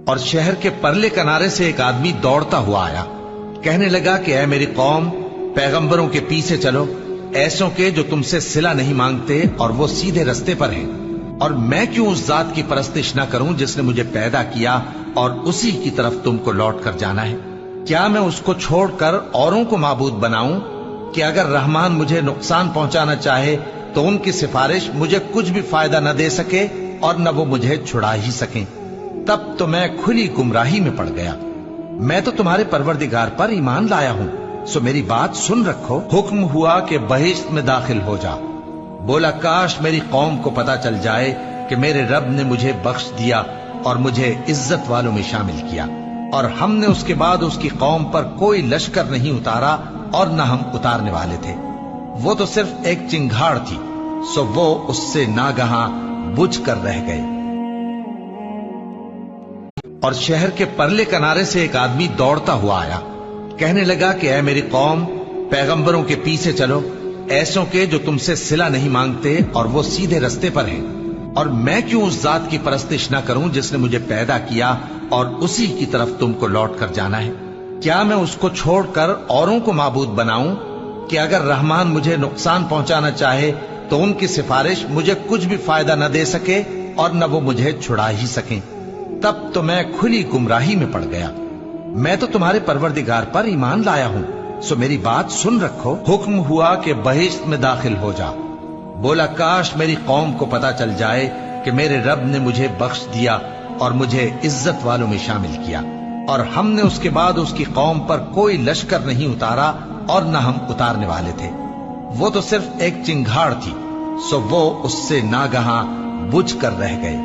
اور شہر کے پرلے کنارے سے ایک آدمی دوڑتا ہوا آیا، کہنے لگا کہ اے میری قوم، پیغمبروں کے پیچھے چلو، ایسوں کے جو تم سے صلہ نہیں مانگتے اور وہ سیدھے رستے پر ہیں۔ اور میں کیوں اس ذات کی پرستش نہ کروں جس نے مجھے پیدا کیا اور اسی کی طرف تم کو لوٹ کر جانا ہے؟ کیا میں اس کو چھوڑ کر اوروں کو معبود بناؤں کہ اگر رحمان مجھے نقصان پہنچانا چاہے تو ان کی سفارش مجھے کچھ بھی فائدہ نہ دے سکے اور نہ وہ مجھے چھڑا ہی سکیں؟ تب تو میں کھلی گمراہی میں پڑ گیا۔ میں تو تمہارے پروردگار پر ایمان لایا ہوں، سو میری بات سن رکھو۔ حکم ہوا کہ بہشت میں داخل ہو جا۔ بولا کاش میری قوم کو پتا چل جائے کہ میرے رب نے مجھے بخش دیا اور مجھے عزت والوں میں شامل کیا، اور ہم نے اس کے بعد اس کی قوم پر کوئی لشکر نہیں اتارا اور نہ ہم اتارنے والے تھے۔ وہ تو صرف ایک چنگھاڑ تھی، سو وہ اس سے ناگہاں بجھ کر رہ گئے۔ اور شہر کے پرلے کنارے سے ایک آدمی دوڑتا ہوا آیا، کہنے لگا کہ اے میری قوم، پیغمبروں کے پیچھے چلو، ایسوں کے جو تم سے صلہ نہیں مانگتے اور وہ سیدھے رستے پر ہیں۔ اور میں کیوں اس ذات کی پرستش نہ کروں جس نے مجھے پیدا کیا اور اسی کی طرف تم کو لوٹ کر جانا ہے؟ کیا میں اس کو چھوڑ کر اوروں کو معبود بناؤں کہ اگر رحمان مجھے نقصان پہنچانا چاہے تو ان کی سفارش مجھے کچھ بھی فائدہ نہ دے سکے اور نہ وہ مجھے چھڑا ہی سکیں؟ تب تو میں کھلی گمراہی میں پڑ گیا۔ میں تو تمہارے پروردگار پر ایمان لایا ہوں، سو میری بات سن رکھو۔ حکم ہوا کہ بہشت میں داخل ہو جا۔ بولا کاش میری قوم کو پتا چل جائے کہ میرے رب نے مجھے بخش دیا اور مجھے عزت والوں میں شامل کیا، اور ہم نے اس کے بعد اس کی قوم پر کوئی لشکر نہیں اتارا اور نہ ہم اتارنے والے تھے۔ وہ تو صرف ایک چنگھاڑ تھی، سو وہ اس سے ناگہاں بجھ کر رہ گئے۔